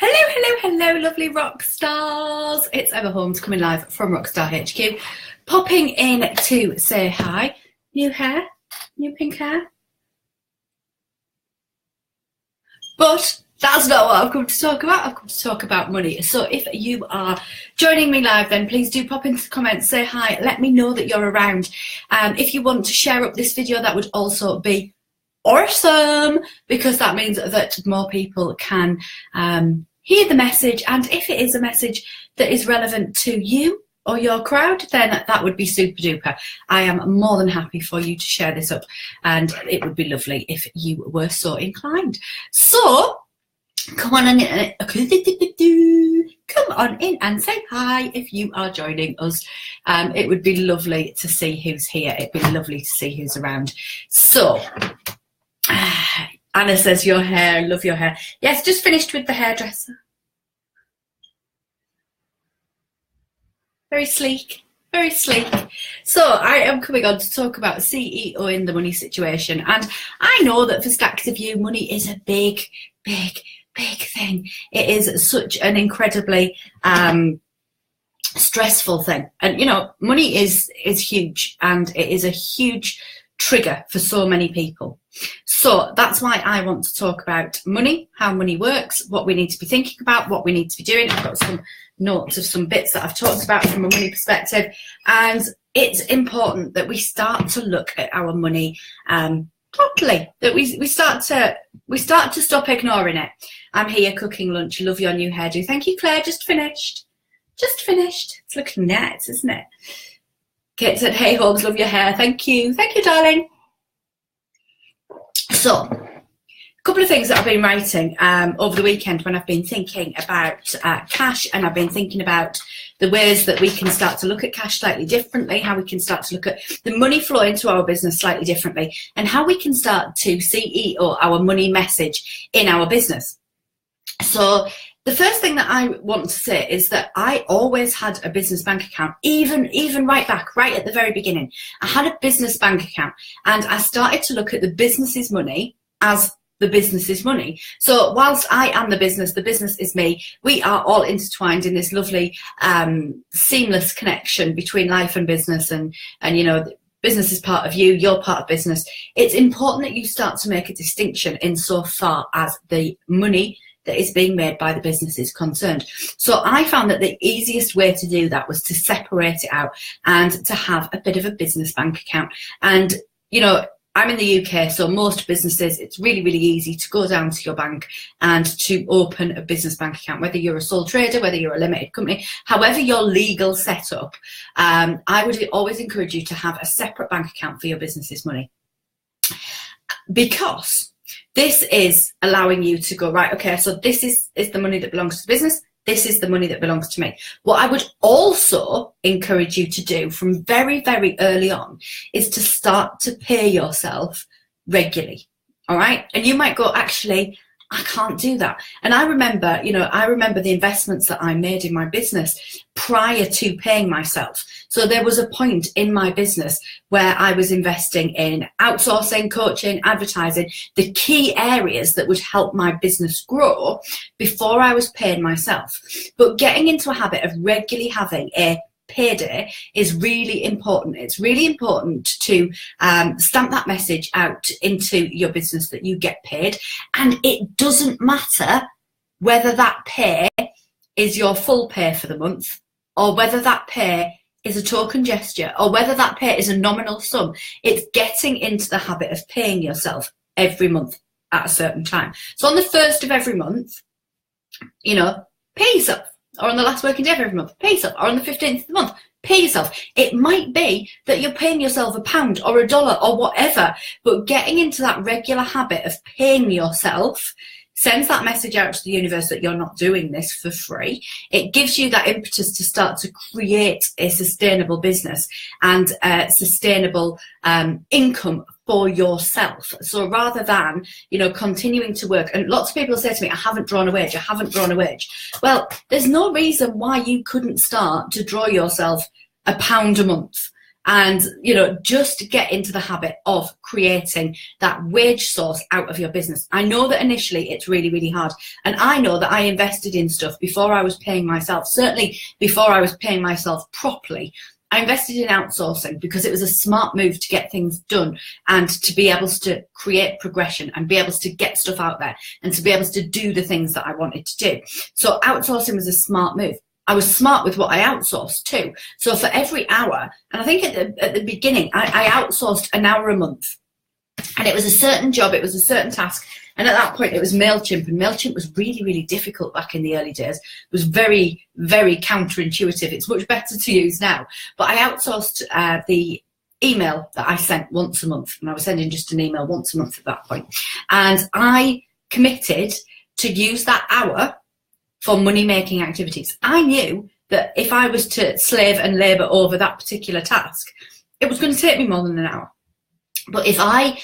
Hello, lovely rock stars. It's Emma Holmes coming live from Rockstar HQ, popping in to say hi. New hair, new pink hair. But that's not what I've come to talk about. I've come to talk about money. So if you are joining me live, then please do pop into the comments, say hi, let me know that you're around. If you want to share up this video, that would also be awesome, because that means that more people can hear the message, and if it is a message that is relevant to you or your crowd, then that would be super duper. I am more than happy for you to share this up, and it would be lovely if you were so inclined. So come on in, come on in and say hi if you are joining us. It would be lovely to see who's here. It'd be lovely to see who's around. So Anna says your hair, love your hair. Yes, just finished with the hairdresser. Very sleek, very sleek. So I am coming on to talk about CEO in the money situation. And I know that for stacks of you, money is a big thing. It is such an incredibly stressful thing. And, you know, money is huge, and it is a huge trigger for so many people. So that's why I want to talk about money, how money works, what we need to be thinking about, what we need to be doing. I've got some notes of some bits that I've talked about from a money perspective, and it's important that we start to look at our money properly, that we start to stop ignoring it. I'm here cooking lunch. Love your new hairdo. Thank you, Claire. Just finished. It's looking nice, isn't it? Kate said, hey Holmes, love your hair. Thank you, darling. So, a couple of things that I've been writing over the weekend when I've been thinking about cash, and I've been thinking about the ways that we can start to look at cash slightly differently, how we can start to look at the money flow into our business slightly differently, and how we can start to CEO our money message in our business. So the first thing that I want to say is that I always had a business bank account, even right at the very beginning. I had a business bank account, and I started to look at the business's money as the business's money. So whilst I am the business is me. We are all intertwined in this lovely seamless connection between life and business, and you know, business is part of you, you're part of business. It's important that you start to make a distinction insofar as the money that is being made by the business is concerned. So I found that the easiest way to do that was to separate it out and to have a bit of a business bank account. And, you know, I'm in the UK, so most businesses, it's really easy to go down to your bank and to open a business bank account, whether you're a sole trader, whether you're a limited company, however your legal setup. I would always encourage you to have a separate bank account for your business's money, because this is allowing you to go, right, okay, so this is the money that belongs to the business. This is the money that belongs to me. What I would also encourage you to do from very early on is to start to pay yourself regularly, all right? And you might go, actually, I can't do that. And I remember the investments that I made in my business prior to paying myself. So there was a point in my business where I was investing in outsourcing, coaching, advertising, the key areas that would help my business grow before I was paying myself. But getting into a habit of regularly having a payday is really important. It's really important to stamp that message out into your business that you get paid, and it doesn't matter whether that pay is your full pay for the month, or whether that pay is a token gesture, or whether that pay is a nominal sum. It's getting into the habit of paying yourself every month at a certain time. So on the 1st of every month, you know, pay yourself. Or on the last working day of every month, pay yourself. Or on the 15th of the month, pay yourself. It might be that you're paying yourself £1 or $1 or whatever, but getting into that regular habit of paying yourself sends that message out to the universe that you're not doing this for free. It gives you that impetus to start to create a sustainable business and sustainable income for yourself. So rather than, you know, continuing to work, and lots of people say to me, I haven't drawn a wage. Well, there's no reason why you couldn't start to draw yourself £1 a month. And, you know, just get into the habit of creating that wage source out of your business. I know that initially it's really, really hard. And I know that I invested in stuff before I was paying myself, certainly before I was paying myself properly. I invested in outsourcing because it was a smart move to get things done and to be able to create progression and be able to get stuff out there and to be able to do the things that I wanted to do. So outsourcing was a smart move. I was smart with what I outsourced too. So for every hour, and I think at the beginning, I outsourced an hour a month. And it was a certain job, it was a certain task. And at that point, it was MailChimp. And MailChimp was really, really difficult back in the early days. It was very, very counterintuitive. It's much better to use now. But I outsourced the email that I sent once a month. And I was sending just an email once a month at that point. And I committed to use that hour for money-making activities. I knew that if I was to slave and labour over that particular task, it was going to take me more than an hour. But if I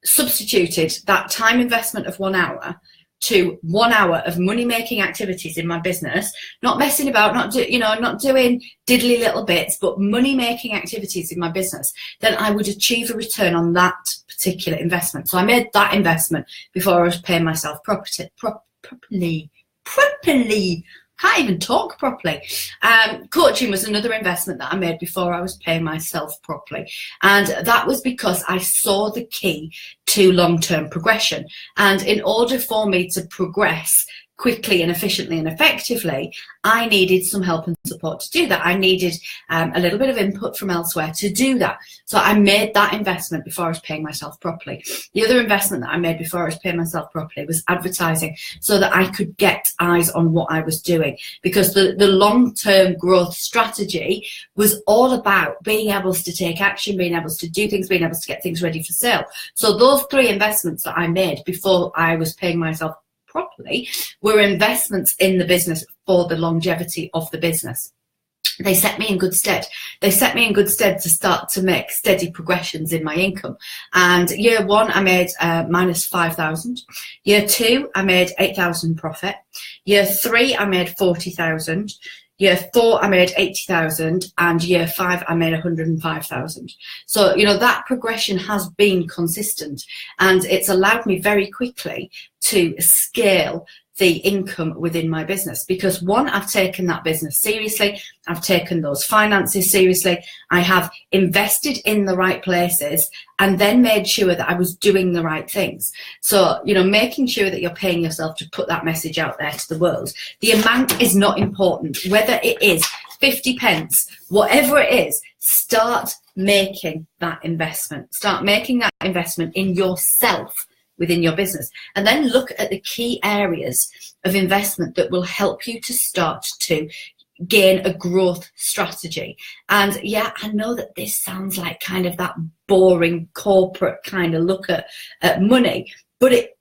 substituted that time investment of 1 hour to 1 hour of money-making activities in my business, not messing about, not doing diddly little bits, but money-making activities in my business, then I would achieve a return on that particular investment. So I made that investment before I was paying myself properly. Can't even talk properly. Coaching was another investment that I made before I was paying myself properly. And that was because I saw the key to long-term progression. And in order for me to progress quickly and efficiently and effectively, I needed some help and support to do that. I needed a little bit of input from elsewhere to do that. So I made that investment before I was paying myself properly. The other investment that I made before I was paying myself properly was advertising, so that I could get eyes on what I was doing, because the long-term growth strategy was all about being able to take action, being able to do things, being able to get things ready for sale. So those three investments that I made before I was paying myself properly were investments in the business for the longevity of the business. They set me in good stead. They set me in good stead to start to make steady progressions in my income. And year one, I made minus 5,000. Year two, I made 8,000 profit. Year three, I made 40,000. Year four, I made 80,000, and year five, I made 105,000. So, you know, that progression has been consistent, and it's allowed me very quickly to scale the income within my business, because one, I've taken that business seriously. I've taken those finances seriously. I have invested in the right places and then made sure that I was doing the right things. So, you know, making sure that you're paying yourself to put that message out there to the world. The amount is not important, whether it is 50 pence, whatever it is, start making that investment. Start making that investment in yourself within your business, and then look at the key areas of investment that will help you to start to gain a growth strategy. And yeah, I know that this sounds like kind of that boring corporate kind of look at money, but it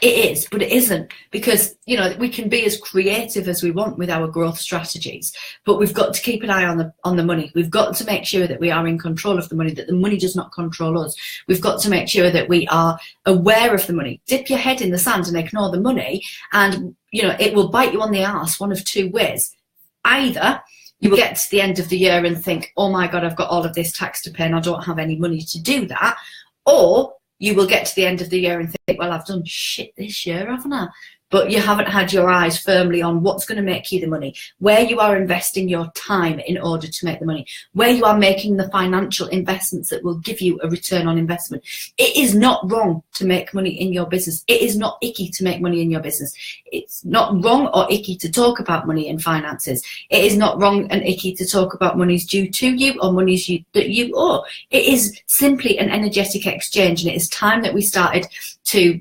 is, but it isn't, because, you know, we can be as creative as we want with our growth strategies, but we've got to keep an eye on the money. We've got to make sure that we are in control of the money, that the money does not control us. We've got to make sure that we are aware of the money. Dip your head in the sand and ignore the money, and, you know, it will bite you on the arse one of two ways. Either you will get to the end of the year and think, oh my God, I've got all of this tax to pay and I don't have any money to do that, or you will get to the end of the year and think, well, I've done shit this year, haven't I? But you haven't had your eyes firmly on what's going to make you the money, where you are investing your time in order to make the money, where you are making the financial investments that will give you a return on investment. It is not wrong to make money in your business. It is not icky to make money in your business. It's not wrong or icky to talk about money and finances. It is not wrong and icky to talk about monies due to you or monies that you owe. It is simply an energetic exchange, and it is time that we started to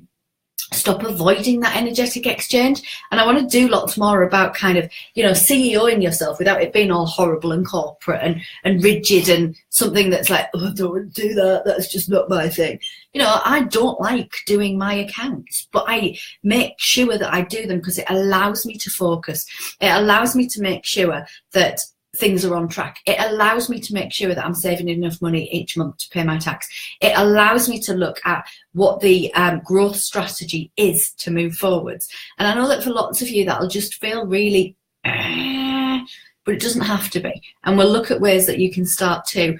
stop avoiding that energetic exchange. And I want to do lots more about kind of, you know, CEOing yourself without it being all horrible and corporate and rigid and something that's like, oh, I don't want to do that, that's just not my thing. You know, I don't like doing my accounts, but I make sure that I do them because it allows me to focus. It allows me to make sure that things are on track. It allows me to make sure that I'm saving enough money each month to pay my tax. It allows me to look at what the growth strategy is to move forwards. And I know that for lots of you, that'll just feel really, but it doesn't have to be. And we'll look at ways that you can start to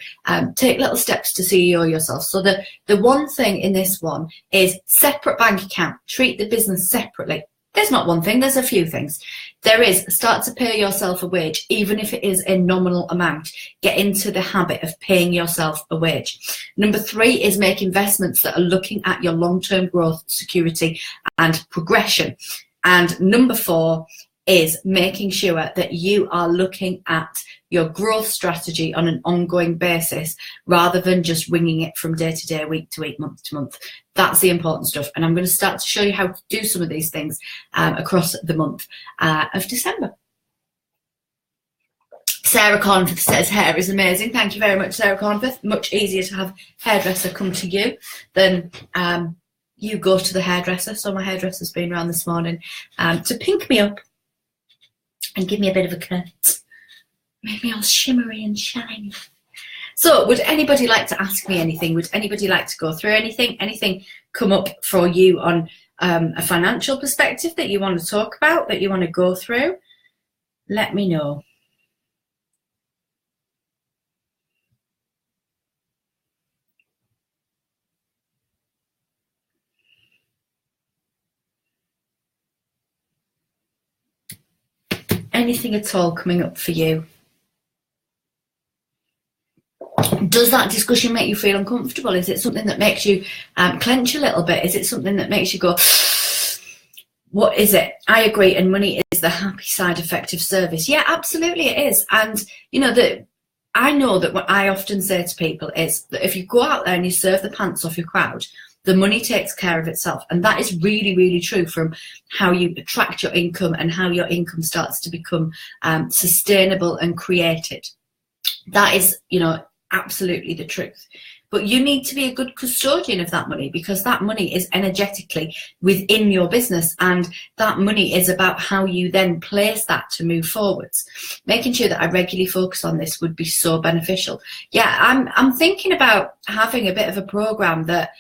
take little steps to CEO yourself. So the one thing in this one is separate bank account. Treat the business separately. There's not one thing, there's a few things. There is, start to pay yourself a wage, even if it is a nominal amount. Get into the habit of paying yourself a wage. Number 3 is make investments that are looking at your long-term growth, security, and progression. And number 4 is making sure that you are looking at your growth strategy on an ongoing basis rather than just winging it from day to day, week to week, month to month. That's the important stuff. And I'm going to start to show you how to do some of these things across the month of December. Sarah Cornforth says hair is amazing. Thank you very much, Sarah Cornforth. Much easier to have hairdresser come to you than you go to the hairdresser. So my hairdresser's been around this morning to pink me up and give me a bit of a cut. Make me all shimmery and shiny. So would anybody like to ask me anything? Would anybody like to go through anything? Anything come up for you on a financial perspective that you want to talk about, that you want to go through? Let me know. Anything at all coming up for you? Does that discussion make you feel uncomfortable? Is it something that makes you clench a little bit? Is it something that makes you go, what is it? I agree, and money is the happy side effect of service. Yeah, absolutely it is. And you know that I know that what I often say to people is that if you go out there and you serve the pants off your crowd, the money takes care of itself. And that is really, really true from how you attract your income and how your income starts to become sustainable and created. That is, you know, absolutely the truth. But you need to be a good custodian of that money, because that money is energetically within your business, and that money is about how you then place that to move forwards. Making sure that I regularly focus on this would be so beneficial. Yeah, I'm thinking about having a bit of a program that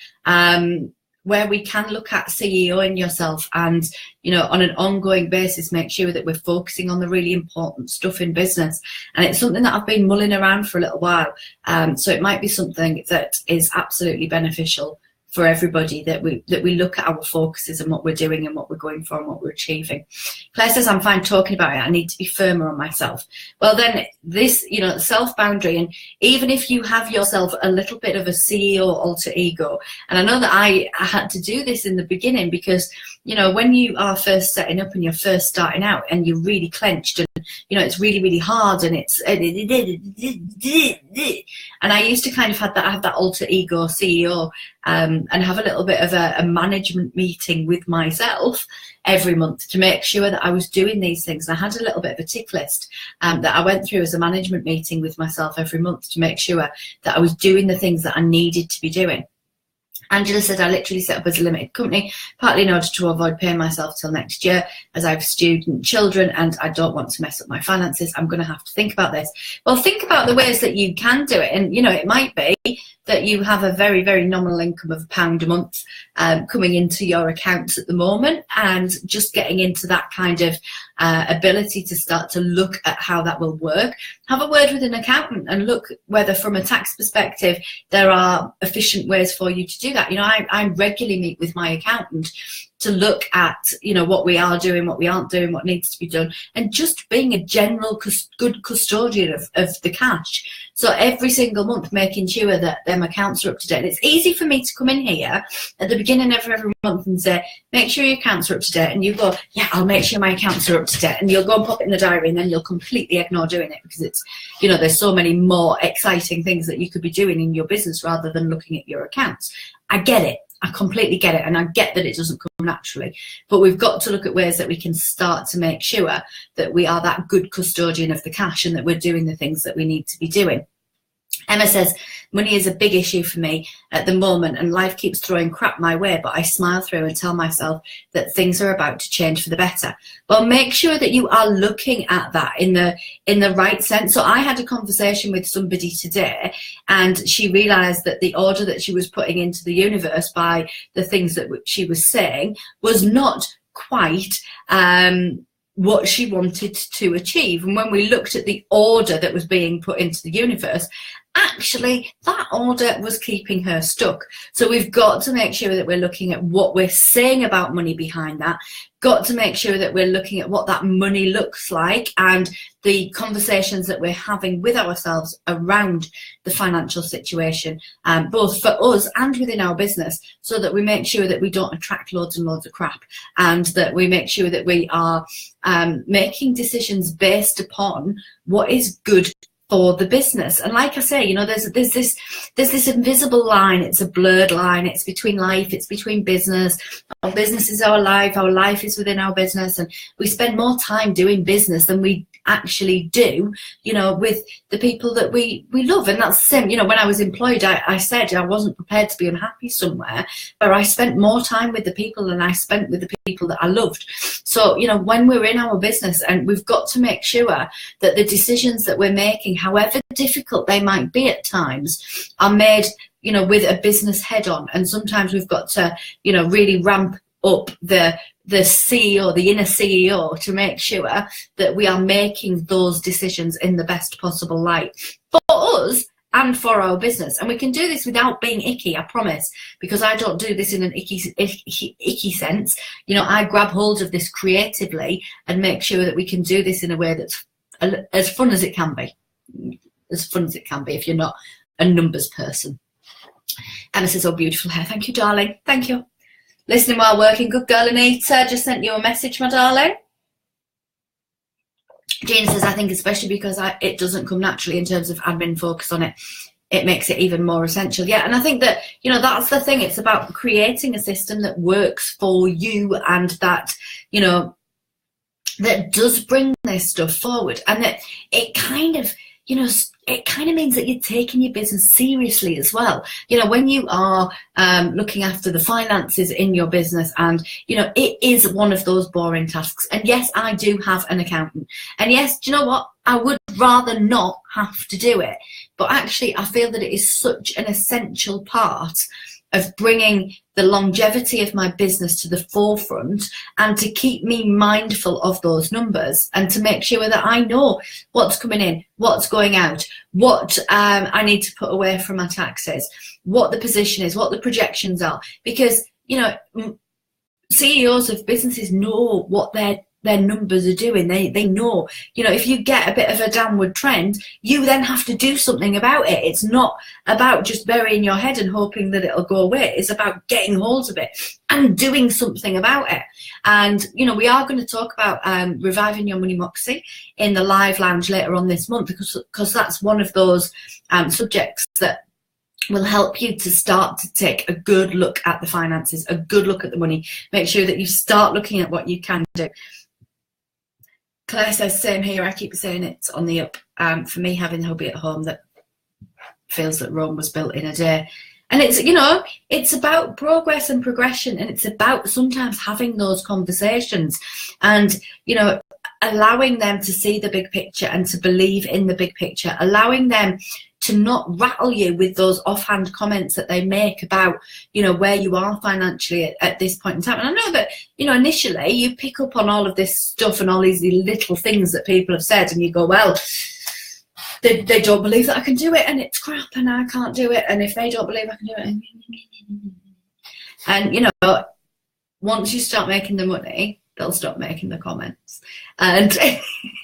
where we can look at CEOing yourself and, you know, on an ongoing basis, make sure that we're focusing on the really important stuff in business. And it's something that I've been mulling around for a little while. So it might be something that is absolutely beneficial for everybody, that we look at our focuses and what we're doing and what we're going for and what we're achieving. Claire says, I'm fine talking about it. I need to be firmer on myself. Well, then this, you know, self-boundary, and even if you have yourself a little bit of a CEO alter ego, and I know that I had to do this in the beginning, because, you know, when you are first setting up and you're first starting out and you're really clenched and, you know, it's really, really hard, and it's, and I used to kind of have that alter ego CEO, and have a little bit of a management meeting with myself every month to make sure that I was doing these things. And I had a little bit of a tick list that I went through as a management meeting with myself every month to make sure that I was doing the things that I needed to be doing. Angela said, I literally set up as a limited company, partly in order to avoid paying myself till next year, as I have student children and I don't want to mess up my finances. I'm going to have to think about this. Well, think about the ways that you can do it. And, you know, it might be that you have a very, very nominal income of £1 a month coming into your accounts at the moment, and just getting into that kind of ability to start to look at how that will work. Have a word with an accountant and look whether from a tax perspective there are efficient ways for you to do that. You know, I regularly meet with my accountant to look at, you know, what we are doing, what we aren't doing, what needs to be done, and just being a general good custodian of the cash. So every single month making sure that them accounts are up to date. And it's easy for me to come in here at the beginning of every month and say, make sure your accounts are up to date, and you go, yeah, I'll make sure my accounts are up to date, and you'll go and pop it in the diary, and then you'll completely ignore doing it, because it's, you know, there's so many more exciting things that you could be doing in your business rather than looking at your accounts. I get it. I completely get it, and I get that it doesn't come naturally, but we've got to look at ways that we can start to make sure that we are that good custodian of the cash and that we're doing the things that we need to be doing. Emma says, money is a big issue for me at the moment, and life keeps throwing crap my way, but I smile through and tell myself that things are about to change for the better. Well, make sure that you are looking at that in the right sense. So I had a conversation with somebody today, and she realized that the order that she was putting into the universe by the things that she was saying was not quite what she wanted to achieve. And when we looked at the order that was being put into the universe, actually that order was keeping her stuck. So we've got to make sure that we're looking at what we're saying about money behind that, got to make sure that we're looking at what that money looks like and the conversations that we're having with ourselves around the financial situation, both for us and within our business, so that we make sure that we don't attract loads and loads of crap, and that we make sure that we are making decisions based upon what is good for the business. And like I say, you know, there's this invisible line. It's a blurred line. It's between life, it's between business. Our business is our life is within our business, and we spend more time doing business than we actually do, you know, with the people that we love. And that's the same, you know, when I was employed, I said I wasn't prepared to be unhappy somewhere, but I spent more time with the people than I spent with the people that I loved. So, you know, when we're in our business, and we've got to make sure that the decisions that we're making, however difficult they might be at times, are made, you know, with a business head on. And sometimes we've got to, you know, really ramp up the CEO, the inner CEO, to make sure that we are making those decisions in the best possible light for us and for our business. And we can do this without being icky, I promise, because I don't do this in an icky sense. You know, I grab hold of this creatively and make sure that we can do this in a way that's as fun as it can be. As fun as it can be if you're not a numbers person. Anna says, oh, beautiful hair. Thank you, darling. Thank you. Listening while working. Good girl, Anita. Just sent you a message, my darling. Jean says, I think especially because it doesn't come naturally in terms of admin focus on it, it makes it even more essential. Yeah, and I think that, you know, that's the thing. It's about creating a system that works for you and that, you know, that does bring this stuff forward, and that it kind of, you know, it kind of means that you're taking your business seriously as well. You know, when you are looking after the finances in your business, and, you know, it is one of those boring tasks. And yes, I do have an accountant. And yes, do you know what? I would rather not have to do it. But actually, I feel that it is such an essential part of bringing the longevity of my business to the forefront, and to keep me mindful of those numbers, and to make sure that I know what's coming in, what's going out, what I need to put away from my taxes, what the position is, what the projections are. Because, you know, CEOs of businesses know what their numbers are doing. They know, you know, if you get a bit of a downward trend, you then have to do something about it. It's not about just burying your head and hoping that it'll go away. It's about getting hold of it and doing something about it. And, you know, we are going to talk about reviving your money moxie in the live lounge later on this month, because that's one of those subjects that will help you to start to take a good look at the finances, a good look at the money. Make sure that you start looking at what you can do. Claire says, same here, I keep saying it's on the up. For me, having a hubby at home that feels that Rome was built in a day. And it's, you know, it's about progress and progression, and it's about sometimes having those conversations and, you know, allowing them to see the big picture and to believe in the big picture, allowing them to not rattle you with those offhand comments that they make about, you know, where you are financially at this point in time. And I know that, you know, initially you pick up on all of this stuff and all these little things that people have said, and you go, well, they don't believe that I can do it, and it's crap, and I can't do it, and if they don't believe I can do it, and, you know, once you start making the money, they'll stop making the comments. And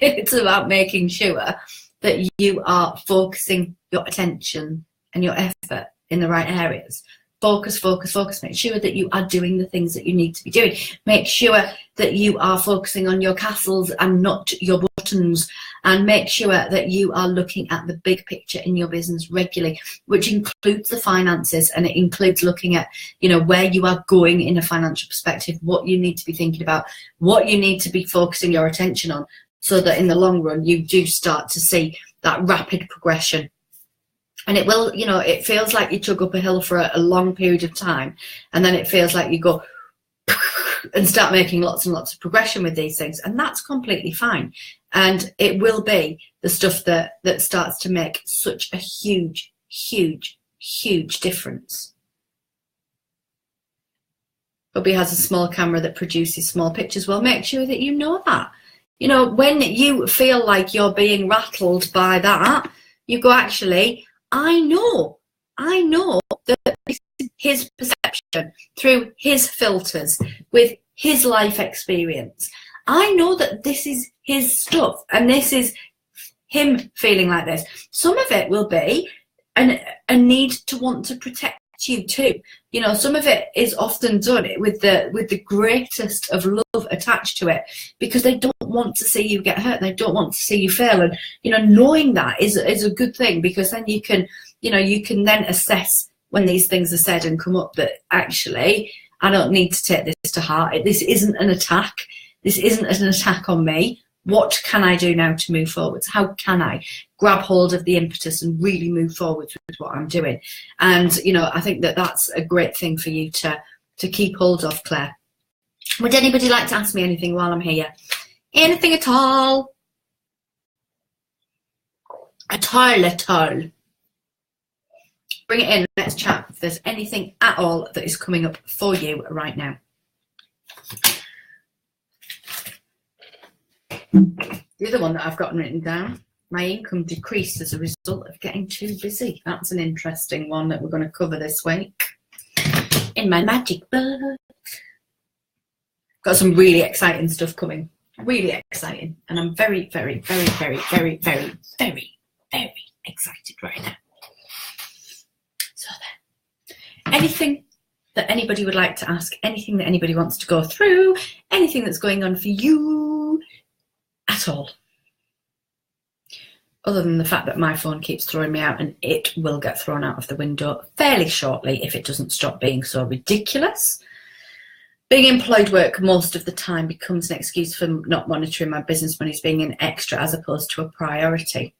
it's about making sure that you are focusing your attention and your effort in the right areas. Focus, focus, focus. Make sure that you are doing the things that you need to be doing. Make sure that you are focusing on your castles and not your buttons. And make sure that you are looking at the big picture in your business regularly, which includes the finances, and it includes looking at, you know, where you are going in a financial perspective, what you need to be thinking about, what you need to be focusing your attention on, so that in the long run you do start to see that rapid progression. And it will, you know, it feels like you chug up a hill for a long period of time, and then it feels like you go and start making lots and lots of progression with these things, and that's completely fine. And it will be the stuff that starts to make such a huge, huge, huge difference. Hubby has a small camera that produces small pictures. Well, make sure that you know that. You know, when you feel like you're being rattled by that, you go, actually, I know that this is his perception through his filters with his life experience. I know that this is his stuff and this is him feeling like this. Some of it will be a need to want to protect you too. You know, some of it is often done with the greatest of love attached to it, because they don't want to see you get hurt. They don't want to see you fail. And, you know, knowing that is a good thing, because then you can then assess when these things are said and come up that actually, I don't need to take this to heart. This isn't an attack. This isn't an attack on me. What can I do now to move forwards? How can I grab hold of the impetus and really move forward with what I'm doing? And, you know, I think that that's a great thing for you to keep hold of, Claire. Would anybody like to ask me anything while I'm here? Anything at all? At all. Bring it in, let's chat if there's anything at all that is coming up for you right now. The other one that I've gotten written down, my income decreased as a result of getting too busy. That's an interesting one that we're going to cover this week in my magic book. Got some really exciting stuff coming. Really exciting. And I'm very, very, very, very, very, very, very, very excited right now. So then, anything that anybody would like to ask, anything that anybody wants to go through, anything that's going on for you at all, other than the fact that my phone keeps throwing me out, and it will get thrown out of the window fairly shortly if it doesn't stop being so ridiculous. Being employed work most of the time becomes an excuse for not monitoring my business money as being an extra as opposed to a priority.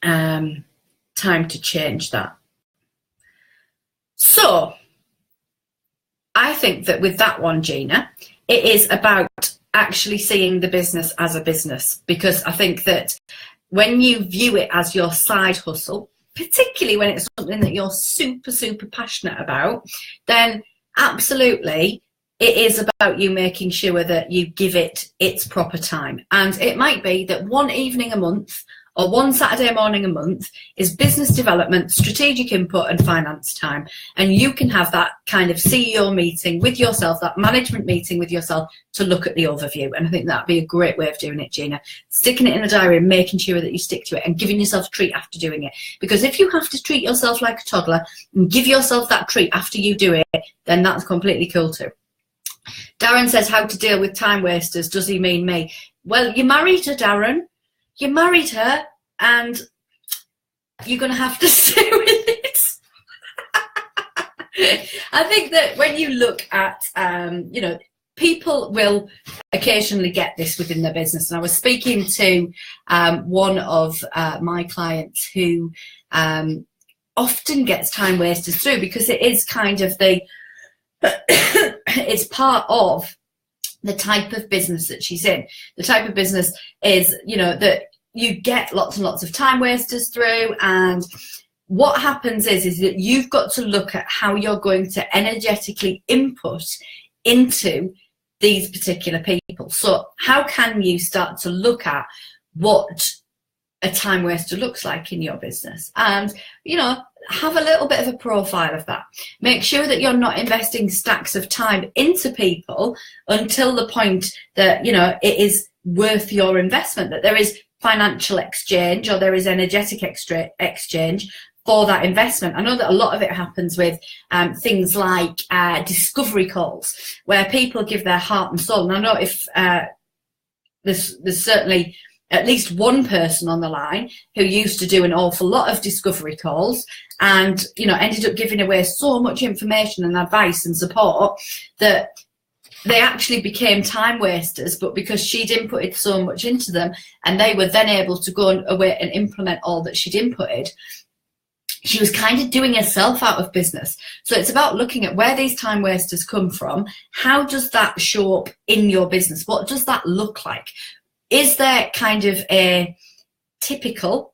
Time to change that. So I think that with that one, Gina, it is about actually seeing the business as a business, because I think that when you view it as your side hustle, particularly when it's something that you're super, super passionate about, then absolutely it is about you making sure that you give it its proper time. And it might be that one evening a month or one Saturday morning a month is business development, strategic input and finance time. And you can have that kind of CEO meeting with yourself, that management meeting with yourself to look at the overview. And I think that'd be a great way of doing it, Gina. Sticking it in a diary and making sure that you stick to it and giving yourself a treat after doing it. Because if you have to treat yourself like a toddler and give yourself that treat after you do it, then that's completely cool too. Darren says, how to deal with time wasters. Does he mean me? Well, you married her, Darren. You married her, and you're going to have to stay with it. I think that when you look at, you know, people will occasionally get this within their business. And I was speaking to one of my clients who often gets time wasters through, because it is kind of it's part of the type of business that she's in. The type of business is, you know, that you get lots and lots of time wasters through, and what happens is that you've got to look at how you're going to energetically input into these particular people. So how can you start to look at what a time waster looks like in your business, and, you know, have a little bit of a profile of that. Make sure that you're not investing stacks of time into people until the point that, you know, it is worth your investment, that there is financial exchange or there is energetic exchange for that investment. I know that a lot of it happens with things like discovery calls, where people give their heart and soul. And I know if there's certainly at least one person on the line who used to do an awful lot of discovery calls and, you know, ended up giving away so much information and advice and support that they actually became time wasters, but because she'd inputted so much into them and they were then able to go away and implement all that she'd inputted, she was kind of doing herself out of business. So it's about looking at where these time wasters come from. How does that show up in your business? What does that look like? Is there kind of a typical,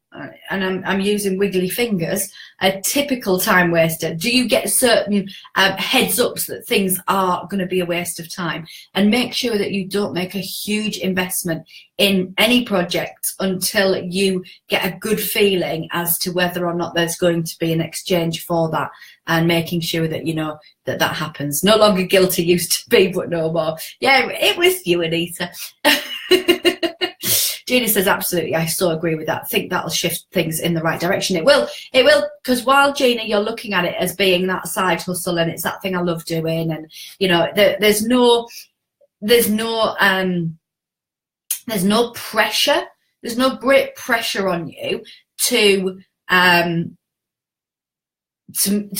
and I'm using wiggly fingers, a typical time waster? Do you get certain heads ups that things are going to be a waste of time? And make sure that you don't make a huge investment in any project until you get a good feeling as to whether or not there's going to be an exchange for that, and making sure that you know that that happens. No longer guilty used to be, but no more. Yeah, it was you, Anita. Gina says, absolutely, I so agree with that. I think that'll shift things in the right direction. It will, because while, Gina, you're looking at it as being that side hustle and it's that thing I love doing, and you know, there's no pressure. There's no great pressure on you to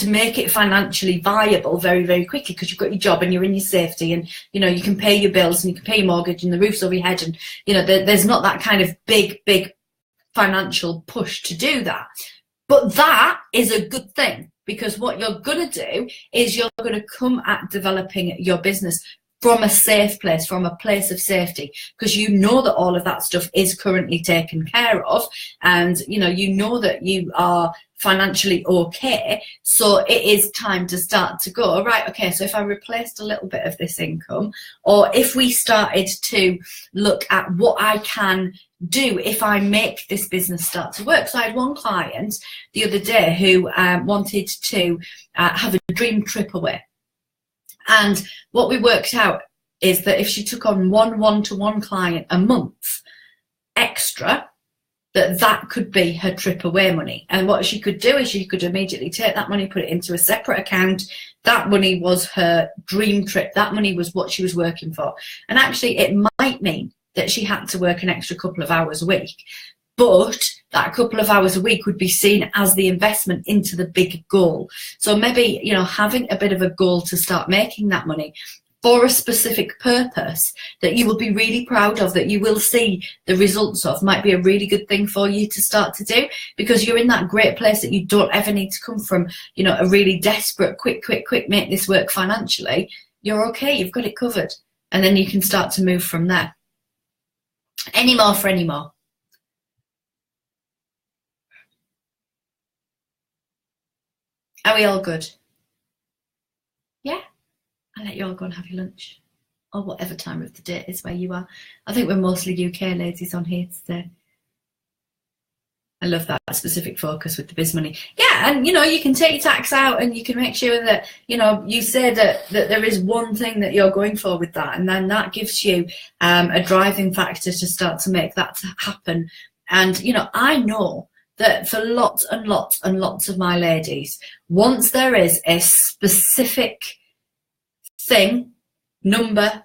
make it financially viable very, very quickly, because you've got your job and you're in your safety, and you know you can pay your bills and you can pay your mortgage and the roof's over your head, and you know there's not that kind of big financial push to do that. But that is a good thing, because what you're going to do is you're going to come at developing your business from a safe place, from a place of safety, because you know that all of that stuff is currently taken care of, and you know that you are financially okay. So it is time to start to go, right, okay, so if I replaced a little bit of this income, or if we started to look at what I can do if I make this business start to work. So I had one client the other day who wanted to have a dream trip away. And what we worked out is that if she took on one-to-one client a month extra, that could be her trip away money. And what she could do is she could immediately take that money, put it into a separate account. That money was her dream trip. That money was what she was working for. And actually, it might mean that she had to work an extra couple of hours a week, but that couple of hours a week would be seen as the investment into the big goal. So maybe, you know, having a bit of a goal to start making that money for a specific purpose that you will be really proud of, that you will see the results of, might be a really good thing for you to start to do, because you're in that great place that you don't ever need to come from, you know, a really desperate, quick, make this work financially. You're okay, you've got it covered. And then you can start to move from there. Any more for any more? Are we all good? Yeah? I'll let you all go and have your lunch, or whatever time of the day it is where you are. I think we're mostly UK ladies on here today. I love that specific focus with the biz money. Yeah, and you know, you can take your tax out and you can make sure that, you know, you say that there is one thing that you're going for with that, and then that gives you a driving factor to start to make that happen. And, you know, I know that for lots and lots and lots of my ladies, once there is a specific thing, number,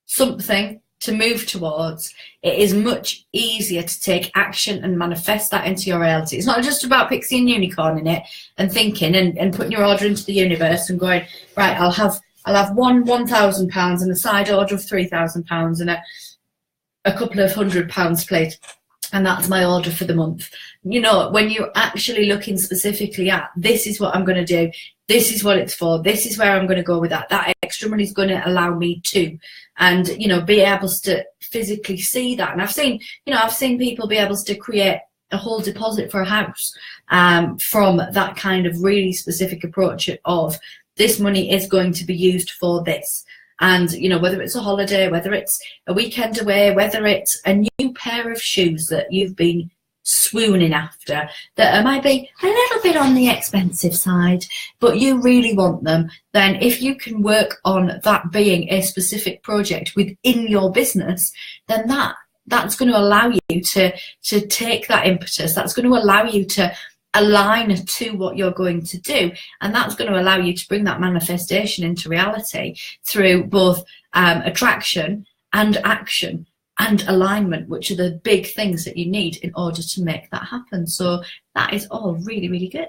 something to move towards, it is much easier to take action and manifest that into your reality. It's not just about pixie and unicorn in it and thinking and putting your order into the universe and going, right, I'll have £1,000 and a side order of £3,000 and a couple of £100 plate, and that's my order for the month. You know, when you're actually looking specifically at, this is what I'm going to do, this is what it's for, this is where I'm going to go with that extra money is going to allow me to, and, you know, be able to physically see that. And I've seen people be able to create a whole deposit for a house from that kind of really specific approach of, this money is going to be used for this. And, you know, whether it's a holiday, whether it's a weekend away, whether it's a new pair of shoes that you've been swooning after, that might be a little bit on the expensive side, but you really want them, then if you can work on that being a specific project within your business, then that's going to allow you to take that impetus. That's going to allow you to align to what you're going to do, and that's going to allow you to bring that manifestation into reality through both attraction and action and alignment, which are the big things that you need in order to make that happen. So that is all really, really good.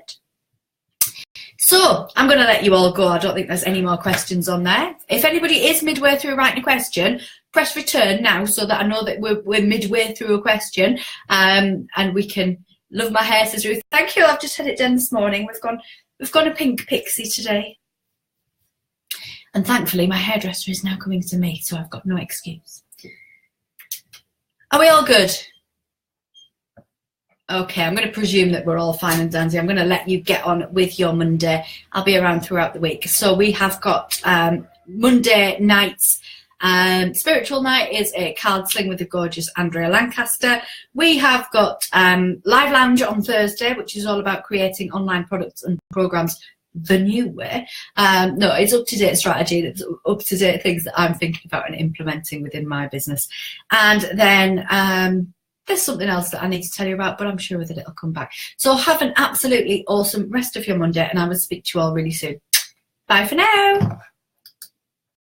So I'm going to let you all go. I don't think there's any more questions on there. If anybody is midway through writing a question, press return now so that I know that we're midway through a question, and we can. Love my hair, says Ruth. Thank you. I've just had it done this morning. We've gone a pink pixie today. And thankfully, my hairdresser is now coming to me, so I've got no excuse. Are we all good? Okay, I'm going to presume that we're all fine and dandy. I'm going to let you get on with your Monday. I'll be around throughout the week. So we have got Monday nights. Spiritual night is a card sling with the gorgeous Andrea Lancaster. We have got Live Lounge on Thursday, which is all about creating online products and programs the new way. No, it's up-to-date strategy. It's up-to-date things that I'm thinking about and implementing within my business. And then there's something else that I need to tell you about, but I'm sure that it'll come back. So have an absolutely awesome rest of your Monday, and I will speak to you all really soon. Bye for now.